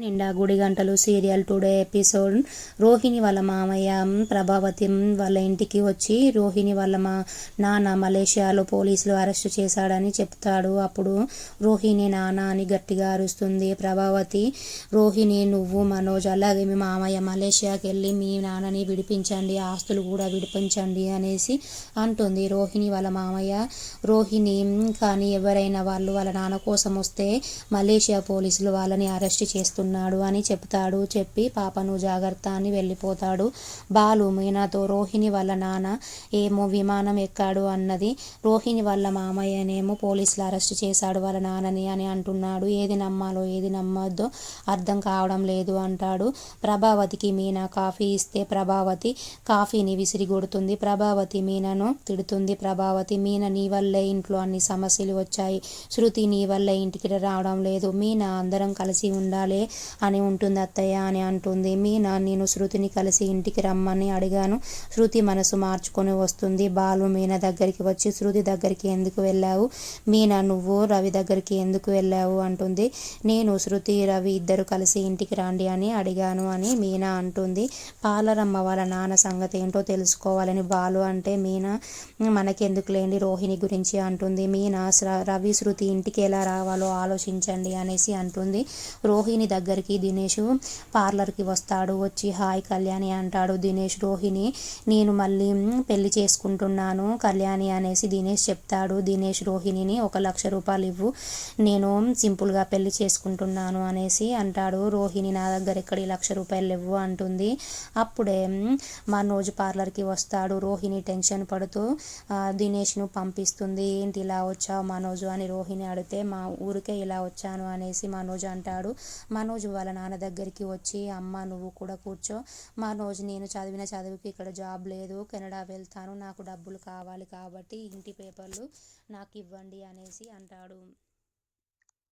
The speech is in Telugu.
నిండా గుడి గంటలు సీరియల్ టుడే ఎపిసోడ్. రోహిణి వాళ్ళ మామయ్య ప్రభావతి వాళ్ళ ఇంటికి వచ్చి రోహిణి వాళ్ళ నాన్న మలేషియాలో పోలీసులు అరెస్ట్ చేశాడని చెప్తాడు. అప్పుడు రోహిణి నాన్న అని గట్టిగా అరుస్తుంది. ప్రభావతి, రోహిణి, నువ్వు, మనోజ్, అలాగే మీ మామయ్య మలేషియాకి వెళ్ళి మీ నాన్నని విడిపించండి, ఆస్తులు కూడా విడిపించండి అనేసి అంటుంది. రోహిణి వాళ్ళ మామయ్య, రోహిణి కానీ ఎవరైనా వాళ్ళు వాళ్ళ నాన్న కోసం వస్తే మలేషియా పోలీసులు వాళ్ళని అరెస్ట్ చేస్తున్నారు అని చెప్తాడు. చెప్పి పాపను జాగ్రత్త అని వెళ్ళిపోతాడు. బాలు మీనాతో, రోహిణి వాళ్ళ నాన్న ఏమో విమానం ఎక్కాడు అన్నది, రోహిణి వాళ్ళ మామయ్యనేమో పోలీసులు అరెస్ట్ చేశాడు వాళ్ళ నాన్నని అని అంటున్నాడు. ఏది నమ్మాలో ఏది నమ్మొద్దో అర్థం కావడం లేదు అంటాడు. ప్రభావతికి మీనా కాఫీ ఇస్తే ప్రభావతి కాఫీని విసిరిగొడుతుంది. ప్రభావతి మీనను తిడుతుంది. ప్రభావతి, మీన నీ వల్లే ఇంట్లో అన్ని సమస్యలు వచ్చాయి, శృతి నీ వల్లే ఇంటికి రావడం లేదు, మీనా అందరం కలిసి ఉండాలి అని ఉంటుంది అత్తయ్య అని అంటుంది. మీనా, నేను శృతిని కలిసి ఇంటికి రమ్మని అడిగాను, శృతి మనసు మార్చుకొని వస్తుంది. బాలు మీనా దగ్గరికి వచ్చి, శృతి దగ్గరికి ఎందుకు వెళ్ళావు మీనా, నువ్వు రవి దగ్గరికి ఎందుకు వెళ్ళావు అంటుంది. నేను శృతి రవి ఇద్దరు కలిసి ఇంటికి రండి అని అడిగాను అని మీనా అంటుంది. పాలరమ్మ వాళ్ళ నాన్న సంగతి ఏంటో తెలుసుకోవాలని బాలు అంటే, మీనా మనకెందుకు లేండి రోహిణి గురించి అంటుంది. మీనా, రవి శృతి ఇంటికి ఎలా రావాలో ఆలోచించండి అనేసి అంటుంది. రోహిణి దగ్గరికి దినేష్ పార్లర్కి వస్తాడు. వచ్చి హాయ్ కళ్యాణి అంటాడు. దినేష్, రోహిణి నేను మళ్ళీ పెళ్లి చేసుకుంటున్నాను కళ్యాణి అనేసి దినేష్ చెప్తాడు. దినేష్ రోహిణిని 1,00,000 రూపాయలు ఇవ్వు, నేను సింపుల్గా పెళ్లి చేసుకుంటున్నాను అనేసి అంటాడు. రోహిణి, నా దగ్గర ఎక్కడ 1,00,000 రూపాయలు ఇవ్వు అంటుంది. అప్పుడే మనోజ్ పార్లర్కి వస్తాడు. రోహిణి టెన్షన్ పడుతూ దినేష్ను పంపిస్తుంది. ఏంటి ఇలా వచ్చావు మనోజ్ అని రోహిణి అడిగితే, మా ఊరికే ఇలా వచ్చాను అనేసి మనోజ్ అంటాడు. మనోజ్ వాళ్ళ నాన్న దగ్గరికి వచ్చి, అమ్మ నువ్వు కూడా కూర్చో మనోజ్, నేను చదివిన చదువుకి ఇక్కడ జాబ్ లేదు, కెనడా వెళ్తాను, నాకు డబ్బులు కావాలి కాబట్టి ఇంటి పేపర్లు నాకు ఇవ్వండి అనేసి అంటాడు.